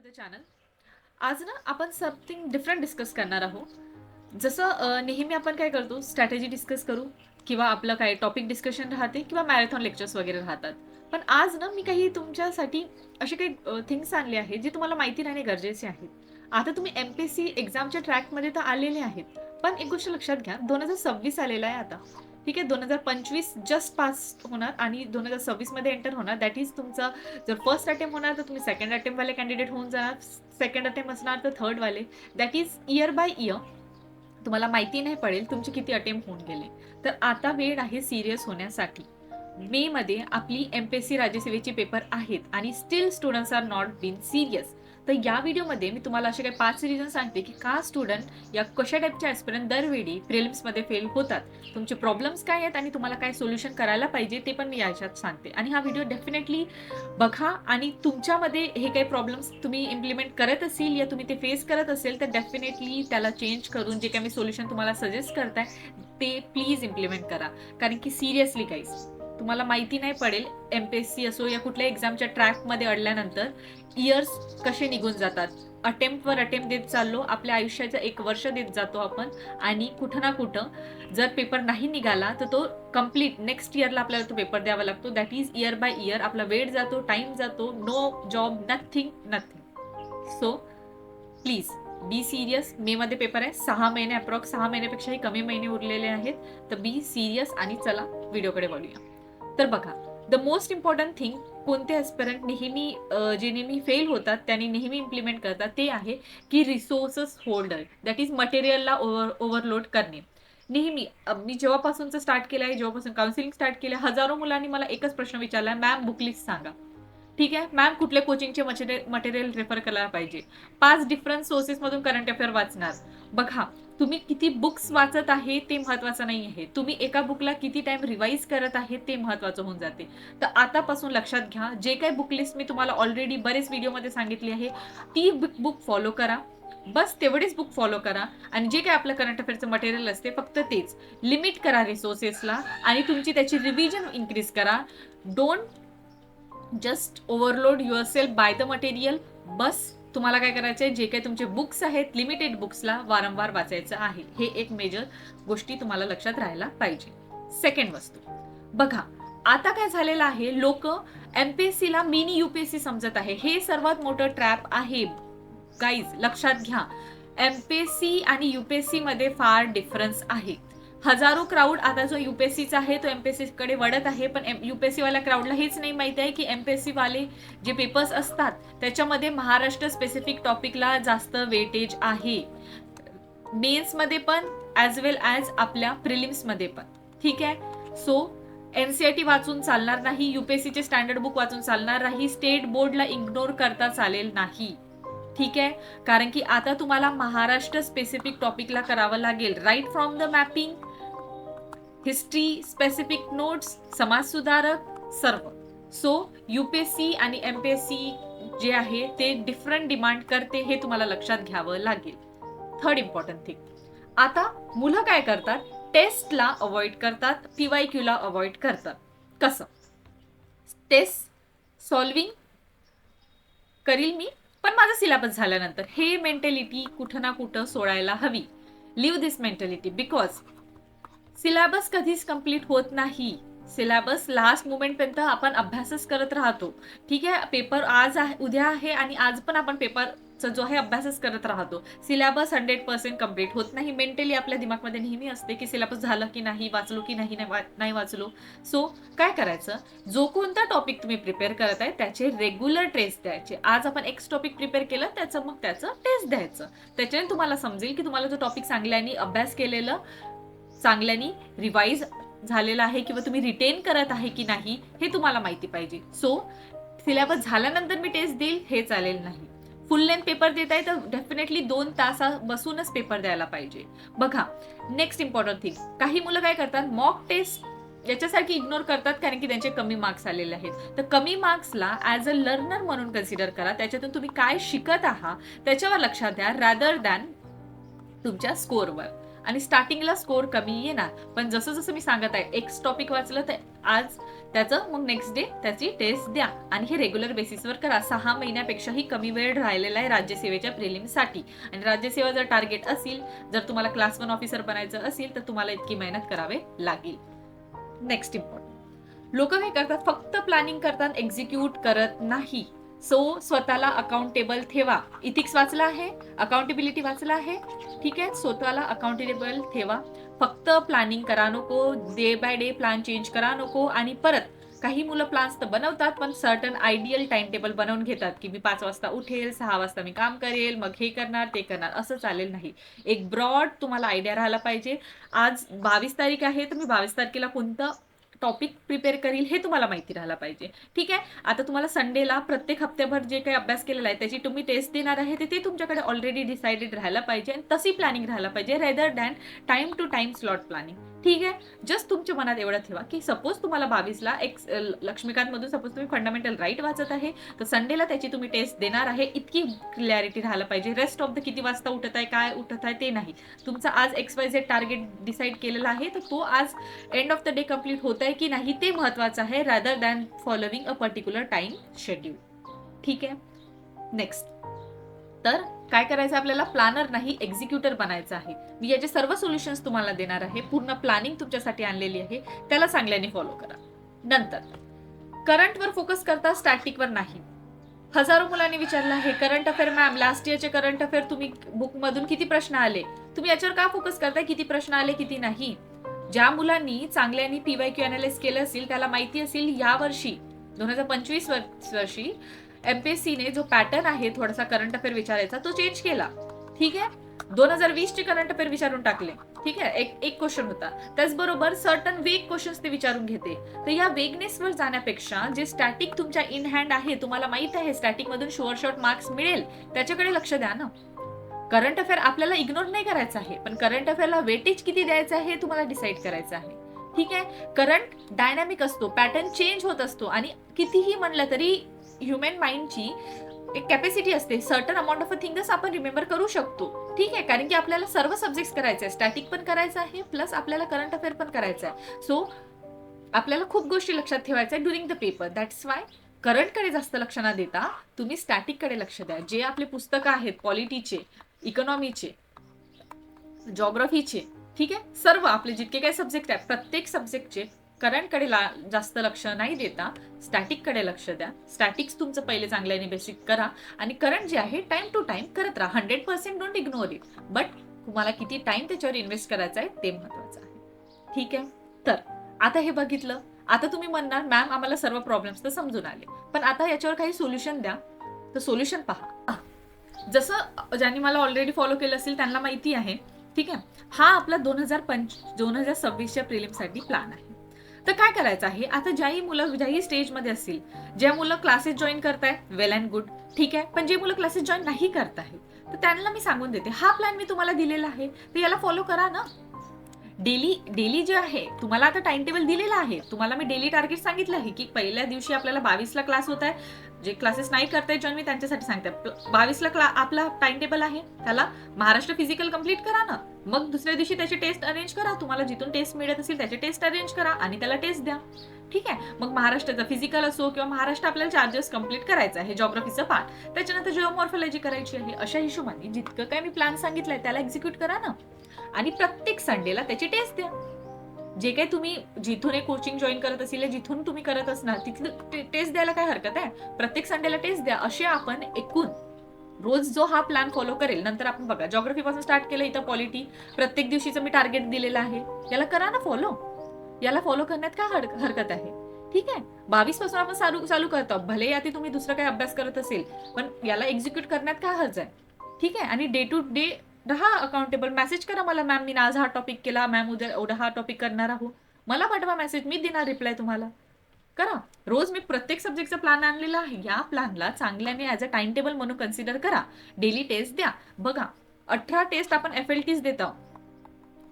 The channel. आज ना आपण समथिंग डिफरंट डिस्कस करणार आहोत. जसं नेहमी आपण काय करतो, स्ट्रॅटेजी डिस्कस करू किंवा आपलं काय टॉपिक डिस्कशन राहते किंवा मॅरेथॉन लेक्चर्स वगैरे राहतात. पण आज ना मी काही तुमच्यासाठी असे काही थिंग्स आणले आहेत जे तुम्हाला माहिती राहणे गरजेचे आहेत. आता तुम्ही MPSC एक्झामच्या ट्रॅकमध्ये तर आलेले आहेत, पण एक गोष्ट लक्षात घ्या, 2026 आलेला आहे आता. ठीक आहे, 2025 जस्ट पास होणार आणि 2026 मध्ये एंटर होणार. दॅट इज तुमचा जर फर्स्ट अटेम्प्ट होणार तर तुम्ही सेकंड अटेम्प्ट वाले कॅन्डिडेट होऊन जाणार, सेकंड अटेम्प्ट असणार तर थर्ड वाले. That is year by year तुम्हाला माहिती नाही पडेल तुमचे किती अटेम्प्ट होऊन गेले. तर आता वेळ आहे सिरियस होण्यासाठी. मे मध्ये आपली MPSC राज्यसेवेची पेपर आहेत आणि still students are not been serious. तर या व्हिडिओमध्ये मी तुम्हाला असे काही 5 रिझन सांगते की का स्टुडंट या कशा टाईपच्या ॲस्पिरंट दरवेळी प्रिलिम्समध्ये फेल होतात, तुमचे प्रॉब्लेम्स काय आहेत आणि तुम्हाला काय सोल्युशन करायला पाहिजे ते पण मी याच्यात सांगते. आणि हा व्हिडिओ डेफिनेटली बघा आणि तुमच्यामध्ये हे काही प्रॉब्लेम्स तुम्ही इम्प्लिमेंट करत असेल या तुम्ही ते फेस करत असेल तर डेफिनेटली त्याला चेंज करून जे काही मी सोल्युशन तुम्हाला सजेस्ट करताय ते प्लीज इम्प्लिमेंट करा. कारण की सिरियसली गाईज, तुम्हाला माहिती नाही पडेल MPSC असो या कुठल्या एक्झामच्या ट्रॅकमध्ये अडल्यानंतर इयर्स कसे निघून जातात. अटेम्प्टवर अटेम्प्ट देत चाललो, आपल्या आयुष्याचं 1 वर्ष देत जातो आपण आणि कुठं ना कुठं जर पेपर नाही निघाला तर तो कम्प्लीट नेक्स्ट इयरला आपल्याला तो पेपर द्यावा लागतो. That is year by year आपला वेळ जातो, टाइम जातो, no job, nothing. So please be serious. May मध्ये पेपर आहे, 6 महिने अप्रॉक्स, 6 महिन्यापेक्षाही कमी महिने उरलेले आहेत. तर बी सिरियस आणि चला व्हिडिओकडे वळूया. तर बघा, द मोस्ट इम्पॉर्टंट थिंग कोणते ॲस्पिरंट नेहमी जे नेहमी फेल होतात त्यांनी नेहमी इम्प्लिमेंट करतात ते आहे की रिसोर्सेस होल्डर, दॅट इज मटेरियलला ओव्हरलोड करणे. नेहमी मी जेव्हापासूनचं स्टार्ट केलं आहे, जेव्हापासून काउन्सिलिंग स्टार्ट केलं, हजारो मुलांनी मला एकच प्रश्न विचारला, मॅम बुक लिस्ट सांगा. ठीक आहे मॅम, कुठल्या कोचिंगचे मटेरियल रेफर करायला पाहिजे. 5 डिफरंट सोर्सेसमधून करंट अफेअर वाचणार. बघा, तुम्ही किती बुक्स वाचत आहे ते महत्वाचं नाही आहे, तुम्ही एका बुकला किती टाइम रिवाइज करत आहे ते महत्वाचं होऊन जाते. तर आतापासून लक्षात घ्या, जे काही बुक लिस्ट मी तुम्हाला ऑलरेडी बरेच व्हिडिओमध्ये सांगितली आहे ती बुक फॉलो करा. बस तेवढेच बुक फॉलो करा आणि जे काही आपलं करंट अफेअरचं मटेरियल असते फक्त तेच लिमिट करा रिसोर्सेसला आणि तुमची त्याची रिव्हिजन इन्क्रीज करा. Don't just overload yourself by the material. बस तुम्हाला काय करायचंय, जे काही तुमचे बुक्स आहेत लिमिटेड बुक्सला वारंवार वाचायचं आहे. हे एक मेजर गोष्टी तुम्हाला लक्षात राहायला पाहिजे. सेकंड वस्तू बघा, आता काय झालेलं आहे, लोक MPSC ला मिनी UPSC समजत आहे. हे सर्वात मोठं ट्रॅप आहे गाईज, लक्षात घ्या. MPSC आणि UPSC मध्ये फार डिफरन्स आहे. हजारो क्राऊड आता जो UPSCचा आहे तो MPSC कडे वळत आहे, पण UPSC वाल्या क्राऊडला हेच नाही माहिती आहे की MPSC वाले जे पेपर्स असतात त्याच्यामध्ये महाराष्ट्र स्पेसिफिक टॉपिकला जास्त वेटेज आहे, मेन्स मध्ये पण ॲज वेल ॲज आपल्या प्रिलिम्स मध्ये पण. ठीक आहे, सो NCERT वाचून चालणार नाही, UPSCचे स्टँडर्ड बुक वाचून चालणार नाही, स्टेट बोर्डला इग्नोर करता चालेल नाही. ठीक आहे, कारण की आता तुम्हाला महाराष्ट्र स्पेसिफिक टॉपिकला करावं लागेल, right from the mapping, history, specific notes, समाज सुधारक, सर्व. सो UPSC आणि MPSC जे आहे ते डिफरंट डिमांड करते, हे तुम्हाला लक्षात घ्यावं लागेल. थर्ड इम्पॉर्टंट थिंग, आता मुलं काय करतात, टेस्टला अवॉइड करतात, PYQ ला अवॉइड करतात. कसं, टेस्ट सॉल्विंग करील मी पण माझा सिलेबस झाल्यानंतर, हे मेंटॅलिटी कुठं ना कुठं सोडायला हवी. Leave this mentality, because syllabus कधीच कंप्लीट होत नाही. सिलेबस लास्ट मोमेंट पर्यंत आपण अभ्यासच करत राहतो. ठीक आहे, पेपर आज आहे, उद्या आहे आणि आज पण आपण पेपरचा जो आहे अभ्यासच करत राहतो. सिलेबस 100% कंप्लीट होत नाही. मेंटली आपल्या दिमागमध्ये नेहमी असते की सिलेबस झालं की नाही, वाचलो की नाही वाचलो. सो काय करायचं, जो कोणता टॉपिक तुम्ही प्रिपेअर करत आहे त्याचे रेग्युलर टेस्ट द्यायचे. आज आपण X टॉपिक प्रिपेअर केलं, त्याचं टेस्ट द्यायचं. त्याच्याने तुम्हाला समजेल की तुम्हाला जो टॉपिक चांगल्याने अभ्यास केलेलं, चांगल्याने रिवाइज झालेला आहे किंवा तुम्ही रिटेन करत आहे की नाही हे तुम्हाला माहिती पाहिजे. सो सिलेबस झाल्यानंतर मी टेस्ट देईल हे चालेल नाही. फुल लेंथ पेपर देत आहे तर डेफिनेटली 2 तास बसूनच पेपर द्यायला पाहिजे. बघा, नेक्स्ट इम्पॉर्टंट थिंग, काही मुलं काय करतात, मॉक टेस्ट याच्यासारखी इग्नोर करतात कारण की त्यांचे कमी मार्क्स आलेले आहेत. तर कमी मार्क्सला ॲज अ लर्नर म्हणून कन्सिडर करा, त्याच्यातून तुम्ही काय शिकत आहात त्याच्यावर लक्षात द्या, रॅदर दॅन तुमच्या स्कोअरवर. आणि स्टार्टिंगला स्कोर कमी येणार. पण जसं जसं मी सांगत आहे, एक टॉपिक वाचलं तर आज त्याचं मग नेक्स्ट डे त्याची टेस्ट द्या आणि हे रेग्युलर बेसिसवर करा. 6 महिन्यापेक्षाही कमी वेळ राहिलेला आहे राज्यसेवेच्या प्रिलिम्ससाठी. आणि राज्यसेवा जर टार्गेट असेल, जर तुम्हाला क्लास 1 ऑफिसर बनायचं असेल तर तुम्हाला इतकी मेहनत करावे लागेल. नेक्स्ट इम्पॉर्टंट, लोक काय करतात, फक्त प्लॅनिंग करतात, एक्झिक्यूट करत नाही. सो स्वतःला अकाउंटेबल ठेवा. इथिक्स वाचला आहे, अकाउंटेबिलिटी वाचला आहे, ठीक आहे. स्वतःला अकाउंटेबल ठेवा. फक्त प्लॅनिंग करा नको, day by day plan change करा नको. आणि परत काही मुलं प्लॅन्स तर बनवतात, पण सर्टन आयडियल टाइम टेबल बनवून घेतात की मी 5 वाजता उठेल, 6 वाजता मी काम करेल, मग हे करणार ते करणार. असं चालेल नाही. एक ब्रॉड तुम्हाला आयडिया राहायला पाहिजे. आज 22 तारीख आहे, तर मी 22 तारखेला कोणतं टॉपिक प्रिपेअर करील हे तुम्हाला माहिती राहायला पाहिजे, ठीक आहे. आता तुम्हाला संडेला प्रत्येक हप्त्याभर जे काही अभ्यास केलेला आहे त्याची तुम्ही टेस्ट देणार आहे, ते तुमच्याकडे ऑलरेडी डिसाइडेड राहायला पाहिजे आणि तशी प्लॅनिंग राहायला पाहिजे, rather than time to time slot planning, ठीक आहे. जस्ट तुमच्या मनात एवढं ठेवा की सपोज तुम्हाला 22ला एक लक्ष्मीकांत मधून सपोज तुम्ही फंडामेंटल राईट वाचत आहे, तर संडेला त्याची तुम्ही टेस्ट देणार आहे, इतकी क्लॅरिटी राहायला पाहिजे. रेस्ट ऑफ द किती वाजता उठत आहे, काय उठत आहे ते नाही. तुमचा आज XYZ टार्गेट डिसाईड केलेला आहे, तर तो आज end of the day complete होत आहे की नाही ते महत्वाचं आहे, rather than following a particular time schedule, ठीक आहे. नेक्स्ट, तर काय करायचं आपल्याला, प्लॅनर नाही एक्झिक्युटर बनायचं आहे. मी याचे सर्व सोल्युशन्स तुम्हाला देणार आहे, पूर्ण प्लॅनिंग तुमच्यासाठी आणलेली आहे, त्याला चांगल्याने फॉलो करा. नंतर करंटवर फोकस करता, स्टॅटिकवर नाही. हजारो मुलांनी विचारलं आहे करंट अफेअर मॅम, लास्ट इयरचे करंट अफेअर तुम्ही बुक मधून किती प्रश्न आले, तुम्ही याच्यावर का फोकस करताय किती प्रश्न आले किती नाही. ज्या मुलांनी चांगल्याने PYQ अनालिसिस केलं असेल त्याला माहिती असेल या वर्षी 2025 वर्षी MPSCने जो पॅटर्न आहे थोडासा करंट अफेअर विचारायचा तो चेंज केला, ठीक आहे. 2020 चे करंट अफेअर विचारून टाकले, ठीक आहे. एक क्वेश्चन होता, त्याचबरोबर सर्टन वेग क्वेश्चन्स ते विचारून घेते. तर या वेगनेसवर जाण्यापेक्षा जे स्टॅटिक तुमच्या इन हँड आहे, तुम्हाला माहित आहे स्टॅटिक मधून शुअर शॉर्ट मार्क्स मिळेल, त्याच्याकडे लक्ष द्या ना. करंट अफेअर आपल्याला इग्नोर नाही करायचं आहे, पण करंट अफेअरला वेटेज किती द्यायचं आहे हे तुम्हाला डिसाईड करायचं आहे, ठीक आहे. करंट डायनॅमिक असतो, पॅटर्न चेंज होत असतो आणि कितीही म्हणलं तरी ह्युमन माइंडची एक कॅपॅसिटी असते, सर्टन अमाऊंट ऑफ थिंग्स आपण रिमेंबर करू शकतो, ठीक आहे. कारण की आपल्याला सर्व सब्जेक्ट करायचे आहे, स्टॅटिक पण करायचं आहे प्लस आपल्याला करंट अफेअर पण करायचं आहे. सो आपल्याला खूप गोष्टी लक्षात ठेवायच्या during the paper. That's why करंटकडे जास्त लक्ष न देता तुम्ही स्टॅटिककडे लक्ष द्या. जे आपले पुस्तकं आहेत पॉलिटीचे, इकॉनॉमीचे, जॉग्राफीचे, ठीक आहे, सर्व आपले जितके काही सब्जेक्ट आहेत प्रत्येक सब्जेक्टचे करंटकडे जास्त लक्ष नाही देता स्टॅटिककडे लक्ष द्या. स्टॅटिक्स तुमचं पहिले चांगल्याने बेसिक करा आणि करंट जे आहे टाइम टू टाइम करत राहा. 100% डोंट इग्नोर इट, बट तुम्हाला किती टाइम त्याच्यावर इन्व्हेस्ट करायचा आहे ते महत्वाचं आहे, ठीक आहे. तर आता हे बघितलं, आता तुम्ही म्हणणार मॅम आम्हाला सर्व प्रॉब्लेम्स तर समजून आले, पण आता याच्यावर काही सोल्युशन द्या. तर सोल्युशन पहा, जसं ज्यांनी मला ऑलरेडी फॉलो केलं असेल त्यांना माहिती आहे, ठीक आहे. हा आपला 2026च्या प्रिलिमसाठी प्लॅन आहे. तर काय करायचं आहे, आता ज्याही मुलं ज्याही स्टेजमध्ये असतील, ज्या मुलं क्लासेस जॉईन करताय वेल अँड गुड, ठीक आहे. पण जे मुलं क्लासेस जॉईन नाही करताय तर त्यांना मी सांगून देते, हा प्लॅन मी तुम्हाला दिलेला आहे तर याला फॉलो करा ना. डेली जे आहे तुम्हाला आता टाइम टेबल दिलेला आहे, तुम्हाला मी डेली टार्गेट सांगितलं आहे की पहिल्या दिवशी आपल्याला 22ला क्लास होत आहे. जे क्लासेस नाही करताय जॉईन मी त्यांच्यासाठी सांगते, 22ला आपला टाइम टेबल आहे, त्याला महाराष्ट्र फिजिकल कम्प्लीट करा ना. मग दुसऱ्या दिवशी त्याची टेस्ट अरेंज करा, तुम्हाला जिथून टेस्ट मिळत असेल त्याची टेस्ट अरेंज करा आणि त्याला टेस्ट द्या, ठीक आहे. मग महाराष्ट्राचा फिजिकल असो किंवा महाराष्ट्र आपल्याला चार्जेस कम्प्लीट करायचं आहे, जॉग्राफीचं पार्ट, त्याच्यानंतर जिओमॉर्फॉलॉजी करायची आहे. अशा हिशोबाने जितकं काय मी प्लॅन सांगितलंय त्याला एक्झिक्यूट करा ना आणि प्रत्येक संडेला त्याची टेस्ट द्या. जे काही तुम्ही जिथून एक कोचिंग जॉईन करत असेल, जिथून तुम्ही करत असणार तिथलं टेस्ट द्यायला काय हरकत आहे, प्रत्येक संडेला टेस्ट द्या. असे आपण एकूण रोज जो हा प्लॅन फॉलो करेल, नंतर आपण बघा जॉग्राफी पासून स्टार्ट केलं, इथं पॉलिटी प्रत्येक दिवशीचं मी टार्गेट दिलेलं आहे, याला करा ना फॉलो. याला फॉलो करण्यात काय हरकत आहे, ठीक आहे. 22 पासून आपण चालू करतो, भले यात तुम्ही दुसरं काही अभ्यास करत असेल पण याला एक्झिक्यूट करण्यात काय हरज आहे, ठीक आहे. आणि डे टू डे रहा अकाउंटेबल. मेसेज करा मला, मॅम मी आज हा टॉपिक केला, मॅम उद्या एवढा हा टॉपिक करणार आहोत, मला पाठवा मेसेज, मी देणार रिप्लाय तुम्हाला. करा रोज, मी प्रत्येक सब्जेक्टचा प्लॅन आणलेला आहे, या प्लॅनला चांगल्याने ऍज अ टाइम टेबल म्हणून कन्सिडर करा. डेली टेस्ट द्या. बघा 18 टेस्ट आपण FLTs देतो,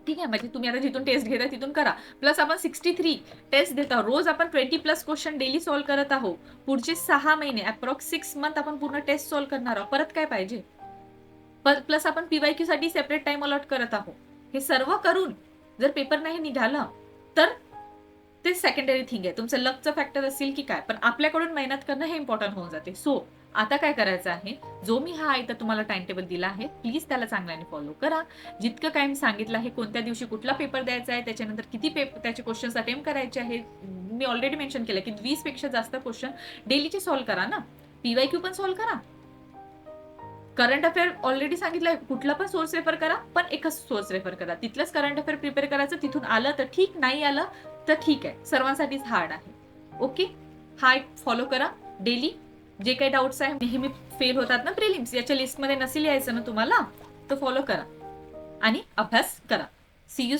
ठीक आहे. म्हणजे तुम्ही आता जिथून टेस्ट घेता तिथून करा, प्लस आपण 63 टेस्ट देतो. रोज आपण 20+ क्वेश्चन डेली सॉल्व्ह करत आहोत. पुढचे 6 महिने अप्रॉक्स 6 मंथ आपण पूर्ण टेस्ट सॉल्व्ह करणार आहोत. परत काय पाहिजे, प्लस आपण PYQ साठी सेपरेट टाइम अलॉट करत आहोत, हे सर्व करून जर पेपर नाही निघाला तर ते सेकंडरी थिंग आहे. तुमचं लकचं फॅक्टर असेल की काय, पण आपल्याकडून मेहनत करणं हे इम्पॉर्टंट होऊन जाते. सो आता काय करायचं आहे, जो मी हा इथं तुम्हाला टाइम टेबल दिला आहे, प्लीज त्याला चांगल्याने फॉलो करा. जितकं काय मी सांगितलं आहे, कोणत्या दिवशी कुठला पेपर द्यायचा आहे, त्याच्यानंतर किती त्याचे क्वेश्चन्स अटेम्प्ट करायचे आहेत. मी ऑलरेडी मेन्शन केलं की 20 पेक्षा जास्त क्वेश्चन डेलीचे सॉल्व्ह करा ना. PYQ पण सॉल्व्ह करा. करंट अफेअर ऑलरेडी सांगितलंय, कुठला पण सोर्स रेफर करा, पण एकच सोर्स रेफर करा. तिथलंच करंट अफेअर प्रिपेअर करायचं. तिथून आलं तर ठीक, नाही आलं तर ठीक आहे. सर्वांसाठीच हार्ड आहे. ओके, हा एक फॉलो करा डेली. जे काही डाऊट्स आहे, नेहमी फेल होतात ना प्रिलिम्स, याच्या लिस्टमध्ये नसेल यायचं ना तुम्हाला, तर फॉलो करा आणि अभ्यास करा. C you